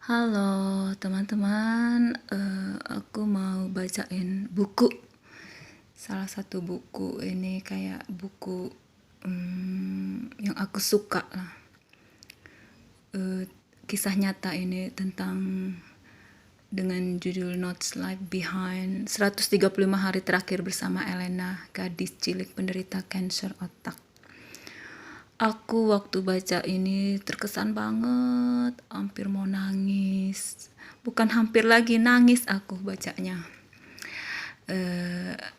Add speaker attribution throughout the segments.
Speaker 1: Halo teman-teman, aku mau bacain buku. Salah satu buku ini kayak buku yang aku suka lah. Kisah nyata ini tentang dengan judul Notes Life Behind 135 hari terakhir bersama Elena, gadis cilik penderita kanker otak. Aku waktu baca ini terkesan banget, hampir mau nangis. Bukan hampir lagi, nangis aku bacanya.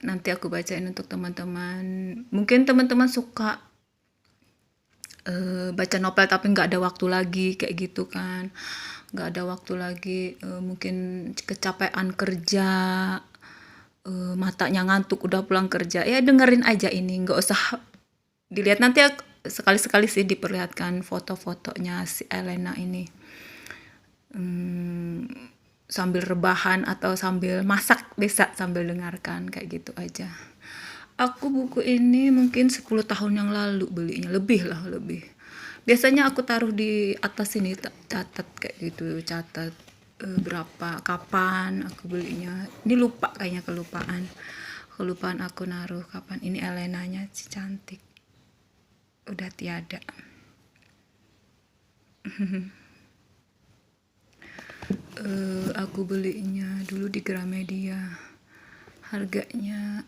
Speaker 1: Nanti aku bacain untuk teman-teman. Mungkin teman-teman suka baca novel tapi nggak ada waktu lagi kayak gitu kan. Nggak ada waktu lagi, mungkin kecapean kerja, matanya ngantuk udah pulang kerja. Ya dengerin aja ini, nggak usah dilihat. Nanti sekali-sekali sih diperlihatkan foto-fotonya si Elena ini sambil rebahan atau sambil masak, bisa sambil dengarkan kayak gitu aja. Aku buku ini mungkin 10 tahun yang lalu belinya, lebih. Biasanya aku taruh di atas sini, catat kayak gitu, catat berapa, kapan aku belinya. Ini lupa, kayaknya kelupaan aku naruh kapan. Ini Elenanya si cantik, udah tiada. Aku belinya dulu di Gramedia, harganya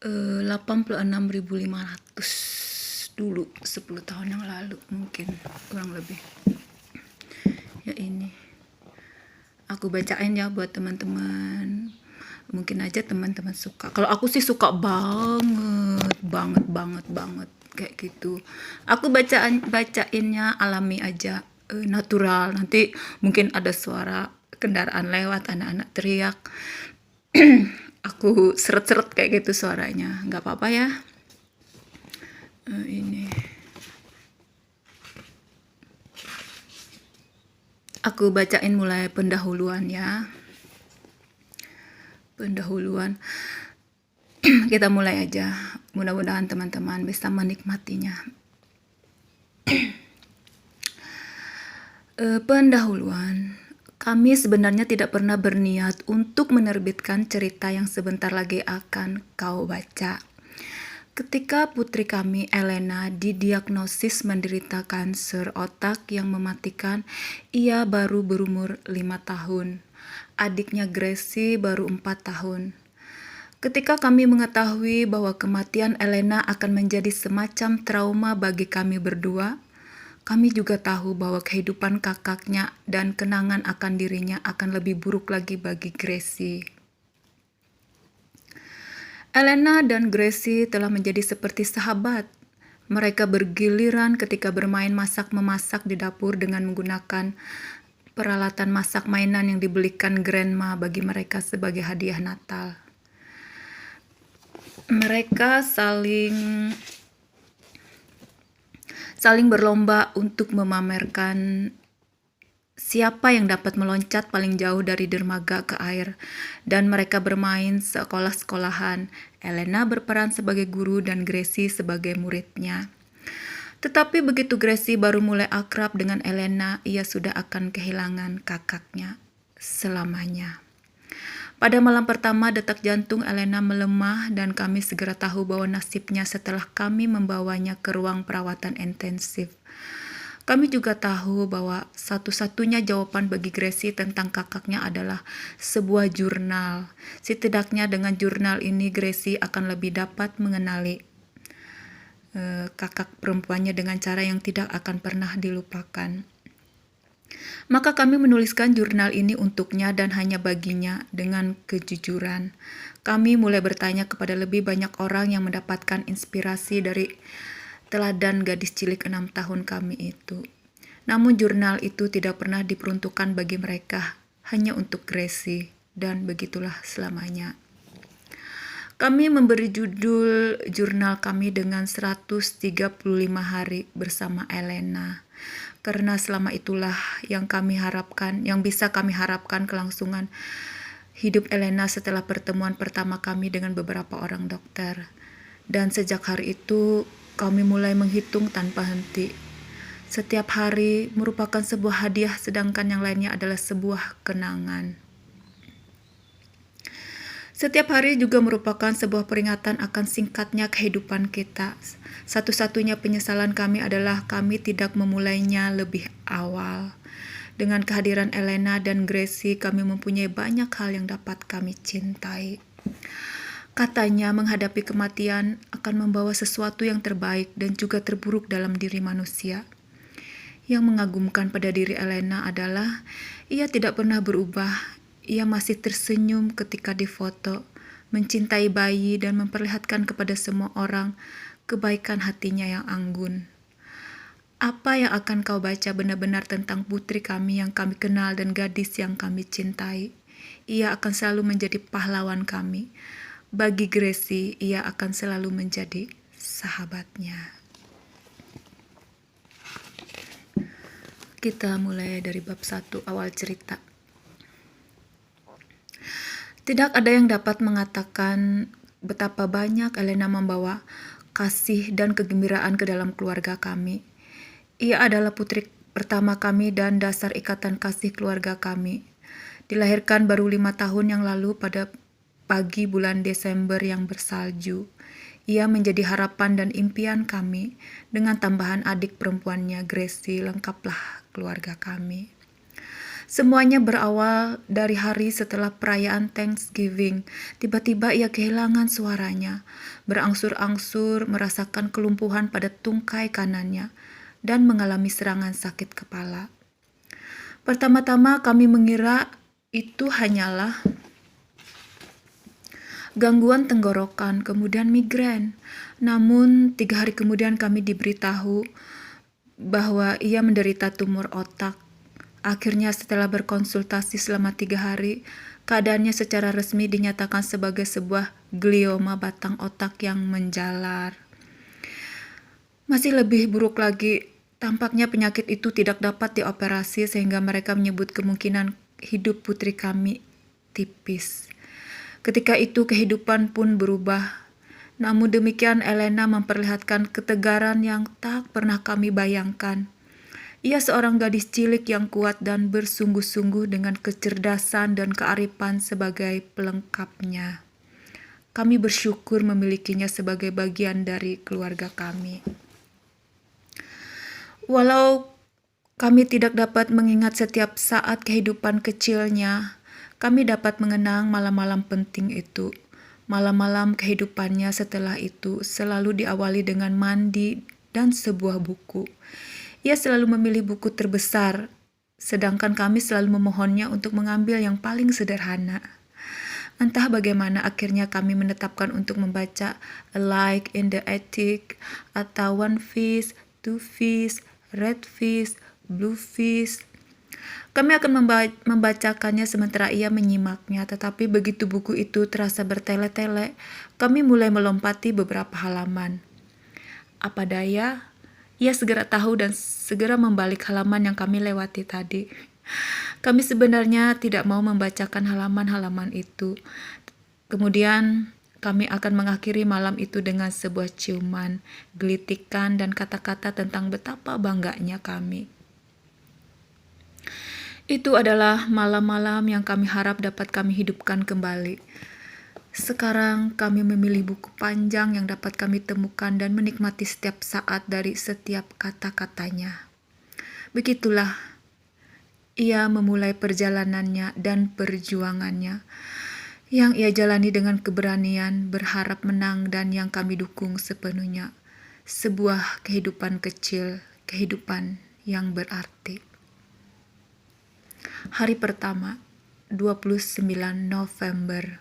Speaker 1: 86.500 dulu, 10 tahun yang lalu mungkin, kurang lebih. Ya ini aku bacain ya buat teman-teman, mungkin aja teman-teman suka. Kalau aku sih suka banget kayak gitu. Aku bacainnya alami aja, natural. Nanti mungkin ada suara kendaraan lewat, anak-anak teriak. Aku seret-seret kayak gitu suaranya, nggak apa-apa ya. Ini aku bacain mulai pendahuluan ya. Pendahuluan. Kita mulai aja. Mudah-mudahan teman-teman bisa menikmatinya. Pendahuluan. Kami sebenarnya tidak pernah berniat untuk menerbitkan cerita yang sebentar lagi akan kau baca. Ketika putri kami, Elena, didiagnosis menderita kanker otak yang mematikan, ia baru berumur 5 tahun. Adiknya Gracie baru 4 tahun. Ketika kami mengetahui bahwa kematian Elena akan menjadi semacam trauma bagi kami berdua, kami juga tahu bahwa kehidupan kakaknya dan kenangan akan dirinya akan lebih buruk lagi bagi Gracie. Elena dan Gracie telah menjadi seperti sahabat. Mereka bergiliran ketika bermain masak-memasak di dapur dengan menggunakan peralatan masak mainan yang dibelikan grandma bagi mereka sebagai hadiah Natal. Mereka saling berlomba untuk memamerkan siapa yang dapat meloncat paling jauh dari dermaga ke air, dan mereka bermain sekolah-sekolahan. Elena berperan sebagai guru dan Gracie sebagai muridnya. Tetapi begitu Gracie baru mulai akrab dengan Elena, ia sudah akan kehilangan kakaknya selamanya. Pada malam pertama, detak jantung Elena melemah dan kami segera tahu bahwa nasibnya setelah kami membawanya ke ruang perawatan intensif. Kami juga tahu bahwa satu-satunya jawaban bagi Gracie tentang kakaknya adalah sebuah jurnal. Setidaknya dengan jurnal ini Gracie akan lebih dapat mengenali kakak perempuannya dengan cara yang tidak akan pernah dilupakan. Maka kami menuliskan jurnal ini untuknya dan hanya baginya dengan kejujuran. Kami mulai bertanya kepada lebih banyak orang yang mendapatkan inspirasi dari teladan gadis cilik 6 tahun kami itu. Namun jurnal itu tidak pernah diperuntukkan bagi mereka, hanya untuk Gracie, dan begitulah selamanya. Kami memberi judul jurnal kami dengan 135 hari bersama Elena. Karena selama itulah yang bisa kami harapkan kelangsungan hidup Elena setelah pertemuan pertama kami dengan beberapa orang dokter. Dan sejak hari itu, kami mulai menghitung tanpa henti. Setiap hari merupakan sebuah hadiah, sedangkan yang lainnya adalah sebuah kenangan. Setiap hari juga merupakan sebuah peringatan akan singkatnya kehidupan kita. Satu-satunya penyesalan kami adalah kami tidak memulainya lebih awal. Dengan kehadiran Elena dan Gracie, kami mempunyai banyak hal yang dapat kami cintai. Katanya menghadapi kematian akan membawa sesuatu yang terbaik dan juga terburuk dalam diri manusia. Yang mengagumkan pada diri Elena adalah ia tidak pernah berubah. Ia masih tersenyum ketika difoto, mencintai bayi dan memperlihatkan kepada semua orang kebaikan hatinya yang anggun. Apa yang akan kau baca benar-benar tentang putri kami yang kami kenal dan gadis yang kami cintai? Ia akan selalu menjadi pahlawan kami. Bagi Gracie, ia akan selalu menjadi sahabatnya. Kita mulai dari bab 1 awal cerita. Tidak ada yang dapat mengatakan betapa banyak Elena membawa kasih dan kegembiraan ke dalam keluarga kami. Ia adalah putri pertama kami dan dasar ikatan kasih keluarga kami. Dilahirkan baru 5 tahun yang lalu pada pagi bulan Desember yang bersalju. Ia menjadi harapan dan impian kami. Dengan tambahan adik perempuannya Gracie, lengkaplah keluarga kami. Semuanya berawal dari hari setelah perayaan Thanksgiving. Tiba-tiba ia kehilangan suaranya, berangsur-angsur merasakan kelumpuhan pada tungkai kanannya, dan mengalami serangan sakit kepala. Pertama-tama kami mengira itu hanyalah gangguan tenggorokan, kemudian migrain. Namun 3 hari kemudian kami diberitahu bahwa ia menderita tumor otak. Akhirnya setelah berkonsultasi selama 3 hari, keadaannya secara resmi dinyatakan sebagai sebuah glioma batang otak yang menjalar. Masih lebih buruk lagi, tampaknya penyakit itu tidak dapat dioperasi sehingga mereka menyebut kemungkinan hidup putri kami tipis. Ketika itu kehidupan pun berubah. Namun demikian Elena memperlihatkan ketegaran yang tak pernah kami bayangkan. Ia seorang gadis cilik yang kuat dan bersungguh-sungguh dengan kecerdasan dan kearifan sebagai pelengkapnya. Kami bersyukur memilikinya sebagai bagian dari keluarga kami. Walau kami tidak dapat mengingat setiap saat kehidupan kecilnya, kami dapat mengenang malam-malam penting itu. Malam-malam kehidupannya setelah itu selalu diawali dengan mandi dan sebuah buku. Ia selalu memilih buku terbesar, sedangkan kami selalu memohonnya untuk mengambil yang paling sederhana. Entah bagaimana akhirnya kami menetapkan untuk membaca A Light in the Attic atau One Fish, Two Fish, Red Fish, Blue Fish. Kami akan membacakannya sementara ia menyimaknya, tetapi begitu buku itu terasa bertele-tele, kami mulai melompati beberapa halaman. Apa daya, ia segera tahu dan segera membalik halaman yang kami lewati tadi. Kami sebenarnya tidak mau membacakan halaman-halaman itu. Kemudian kami akan mengakhiri malam itu dengan sebuah ciuman, gelitikan, dan kata-kata tentang betapa bangganya kami. Itu adalah malam-malam yang kami harap dapat kami hidupkan kembali. Sekarang kami memilih buku panjang yang dapat kami temukan dan menikmati setiap saat dari setiap kata-katanya. Begitulah ia memulai perjalanannya dan perjuangannya, yang ia jalani dengan keberanian, berharap menang, dan yang kami dukung sepenuhnya. Sebuah kehidupan kecil, kehidupan yang berarti. Hari pertama, 29 November.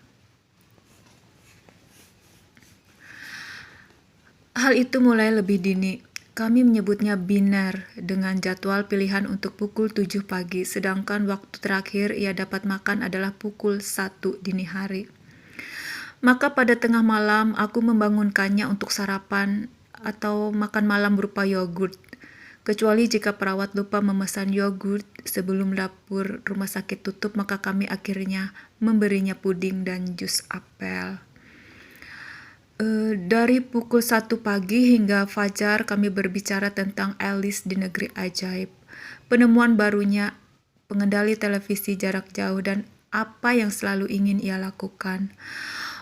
Speaker 1: Hal itu mulai lebih dini. Kami menyebutnya biner dengan jadwal pilihan untuk pukul 7 pagi, sedangkan waktu terakhir ia dapat makan adalah pukul 1 dini hari. Maka pada tengah malam aku membangunkannya untuk sarapan atau makan malam berupa yogurt. Kecuali jika perawat lupa memesan yogurt sebelum dapur rumah sakit tutup, maka kami akhirnya memberinya puding dan jus apel. Dari pukul 1 pagi hingga fajar kami berbicara tentang Alice di Negeri Ajaib, penemuan barunya, pengendali televisi jarak jauh, dan apa yang selalu ingin ia lakukan.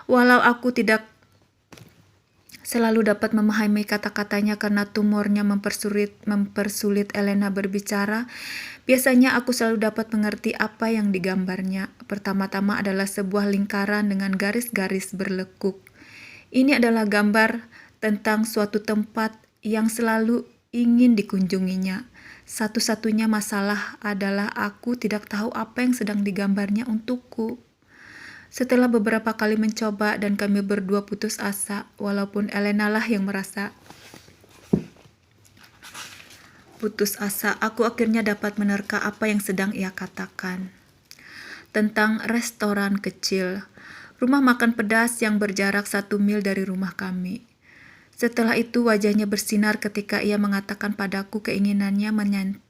Speaker 1: Walau aku tidak selalu dapat memahami kata-katanya karena tumornya mempersulit Elena berbicara, biasanya aku selalu dapat mengerti apa yang digambarnya. Pertama-tama adalah sebuah lingkaran dengan garis-garis berlekuk. Ini adalah gambar tentang suatu tempat yang selalu ingin dikunjunginya. Satu-satunya masalah adalah aku tidak tahu apa yang sedang digambarnya untukku. Setelah beberapa kali mencoba dan kami berdua putus asa, walaupun Elena lah yang merasa putus asa, aku akhirnya dapat menerka apa yang sedang ia katakan. Tentang restoran kecil, rumah makan pedas yang berjarak 1 mil dari rumah kami. Setelah itu wajahnya bersinar ketika ia mengatakan padaku keinginannya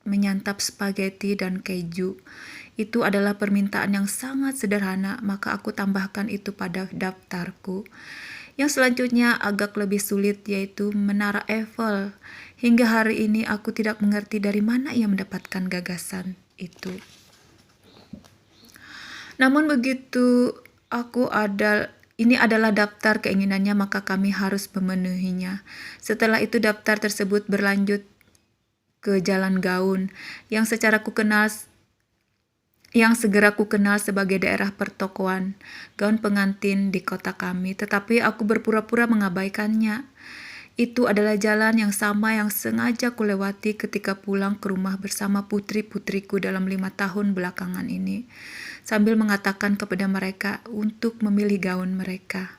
Speaker 1: menyantap spaghetti dan keju. Itu adalah permintaan yang sangat sederhana, maka aku tambahkan itu pada daftarku. Yang selanjutnya agak lebih sulit, yaitu Menara Eiffel. Hingga hari ini aku tidak mengerti dari mana ia mendapatkan gagasan itu. Namun begitu ini adalah daftar keinginannya, maka kami harus memenuhinya. Setelah itu daftar tersebut berlanjut ke Jalan Gaun, yang segera ku kenal sebagai daerah pertokoan, gaun pengantin di kota kami, tetapi aku berpura-pura mengabaikannya. Itu adalah jalan yang sama yang sengaja kulewati ketika pulang ke rumah bersama putri-putriku dalam 5 tahun belakangan ini, sambil mengatakan kepada mereka untuk memilih gaun mereka.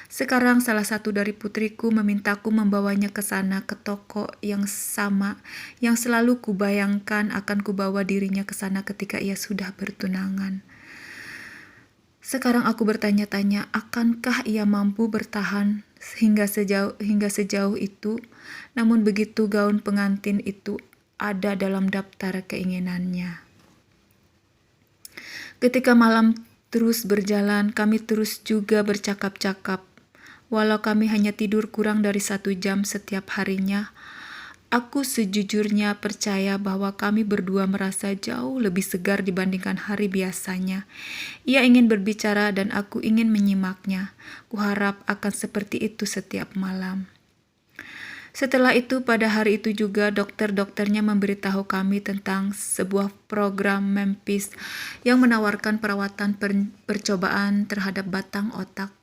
Speaker 1: Sekarang salah satu dari putriku memintaku membawanya ke sana, ke toko yang sama yang selalu kubayangkan akan kubawa dirinya ke sana ketika ia sudah bertunangan. Sekarang aku bertanya-tanya, akankah ia mampu bertahan hingga sejauh itu? Namun begitu gaun pengantin itu ada dalam daftar keinginannya. Ketika malam terus berjalan, kami terus juga bercakap-cakap. Walau kami hanya tidur kurang dari 1 jam setiap harinya, aku sejujurnya percaya bahwa kami berdua merasa jauh lebih segar dibandingkan hari biasanya. Ia ingin berbicara dan aku ingin menyimaknya. Kuharap akan seperti itu setiap malam. Setelah itu, pada hari itu juga dokter-dokternya memberitahu kami tentang sebuah program Memphis yang menawarkan perawatan percobaan terhadap batang otak.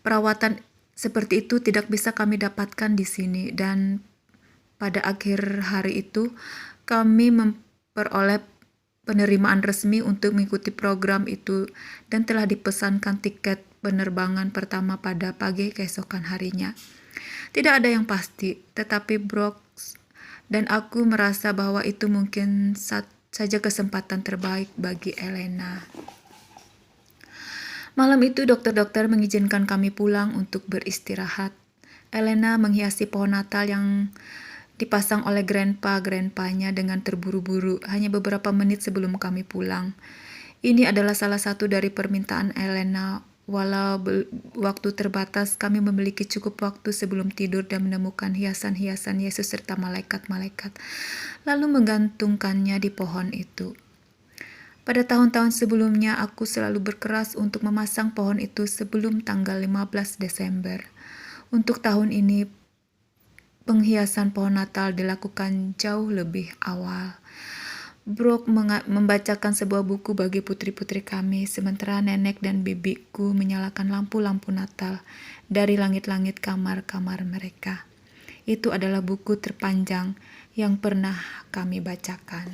Speaker 1: Perawatan seperti itu tidak bisa kami dapatkan di sini, dan pada akhir hari itu kami memperoleh penerimaan resmi untuk mengikuti program itu dan telah dipesankan tiket penerbangan pertama pada pagi keesokan harinya. Tidak ada yang pasti, tetapi Brooks dan aku merasa bahwa itu mungkin saja kesempatan terbaik bagi Elena. Malam itu dokter-dokter mengizinkan kami pulang untuk beristirahat. Elena menghiasi pohon Natal yang dipasang oleh grandpa-nya dengan terburu-buru hanya beberapa menit sebelum kami pulang. Ini adalah salah satu dari permintaan Elena. Walau waktu terbatas, kami memiliki cukup waktu sebelum tidur dan menemukan hiasan-hiasan Yesus serta malaikat-malaikat, lalu menggantungkannya di pohon itu. Pada tahun-tahun sebelumnya, aku selalu berkeras untuk memasang pohon itu sebelum tanggal 15 Desember. Untuk tahun ini, penghiasan pohon Natal dilakukan jauh lebih awal. Brooke membacakan sebuah buku bagi putri-putri kami, sementara nenek dan bibiku menyalakan lampu-lampu Natal dari langit-langit kamar-kamar mereka. Itu adalah buku terpanjang yang pernah kami bacakan.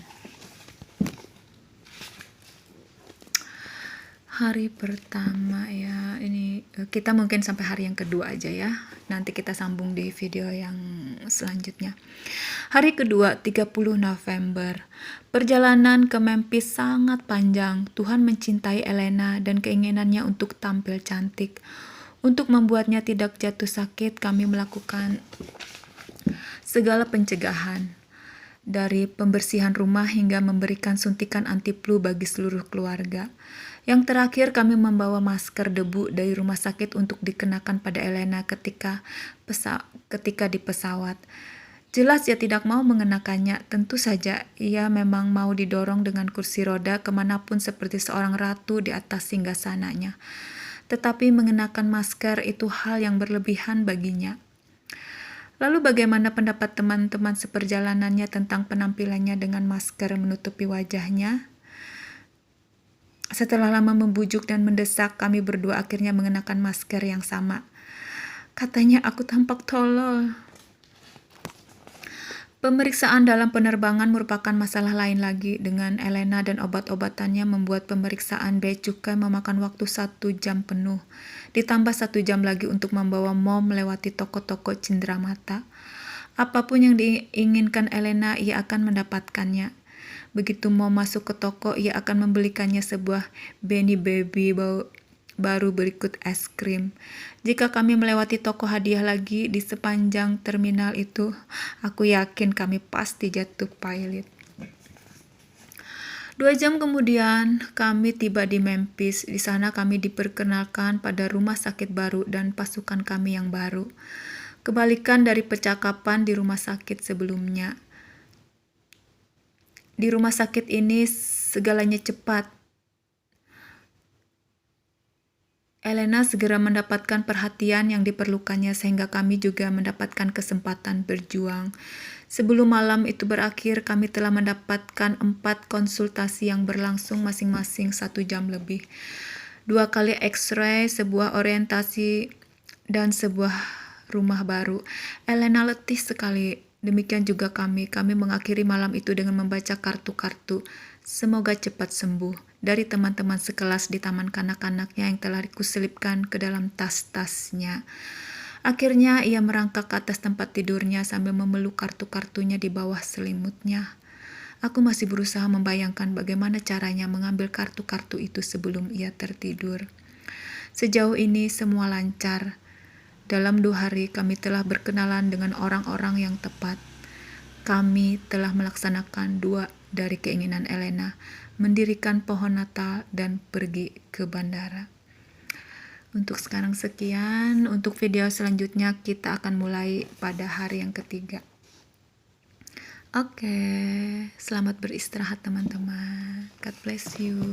Speaker 1: Hari pertama ya, ini kita mungkin sampai hari yang kedua aja ya. Nanti kita sambung di video yang selanjutnya. Hari kedua, 30 November. Perjalanan ke Memphis sangat panjang. Tuhan mencintai Elena dan keinginannya untuk tampil cantik. Untuk membuatnya tidak jatuh sakit, kami melakukan segala pencegahan. dari pembersihan rumah hingga memberikan suntikan anti flu bagi seluruh keluarga. Yang terakhir, kami membawa masker debu dari rumah sakit untuk dikenakan pada Elena ketika di pesawat. Jelas ia tidak mau mengenakannya, tentu saja ia memang mau didorong dengan kursi roda kemanapun seperti seorang ratu di atas singgasananya. Tetapi mengenakan masker itu hal yang berlebihan baginya. Lalu bagaimana pendapat teman-teman seperjalanannya tentang penampilannya dengan masker menutupi wajahnya? Setelah lama membujuk dan mendesak, kami berdua akhirnya mengenakan masker yang sama. Katanya aku tampak tolol. Pemeriksaan dalam penerbangan merupakan masalah lain lagi. Dengan Elena dan obat-obatannya membuat pemeriksaan bea cukai memakan waktu 1 jam penuh. Ditambah 1 jam lagi untuk membawa Mom melewati toko-toko cenderamata. Apapun yang diinginkan Elena, ia akan mendapatkannya. Begitu Mom masuk ke toko, ia akan membelikannya sebuah Beanie Baby baru berikut es krim. Jika kami melewati toko hadiah lagi di sepanjang terminal itu, aku yakin kami pasti jatuh pailit. 2 jam kemudian, kami tiba di Memphis. Di sana kami diperkenalkan pada rumah sakit baru dan pasukan kami yang baru. Kebalikan dari percakapan di rumah sakit sebelumnya. Di rumah sakit ini segalanya cepat. Elena segera mendapatkan perhatian yang diperlukannya sehingga kami juga mendapatkan kesempatan berjuang. Sebelum malam itu berakhir, kami telah mendapatkan 4 konsultasi yang berlangsung masing-masing 1 jam lebih. 2 kali X-ray, sebuah orientasi, dan sebuah rumah baru. Elena letih sekali. Demikian juga kami. Kami mengakhiri malam itu dengan membaca kartu-kartu. Semoga cepat sembuh dari teman-teman sekelas di taman kanak-kanaknya yang telah kuselipkan ke dalam tas-tasnya. Akhirnya ia merangkak ke atas tempat tidurnya sambil memeluk kartu-kartunya di bawah selimutnya. Aku masih berusaha membayangkan bagaimana caranya mengambil kartu-kartu itu sebelum ia tertidur. Sejauh ini semua lancar. Dalam 2 hari kami telah berkenalan dengan orang-orang yang tepat. Kami telah melaksanakan 2 dari keinginan Elena, mendirikan pohon Natal dan pergi ke bandara. Untuk sekarang sekian, untuk video selanjutnya kita akan mulai pada hari yang ketiga. Oke, selamat beristirahat teman-teman. God bless you.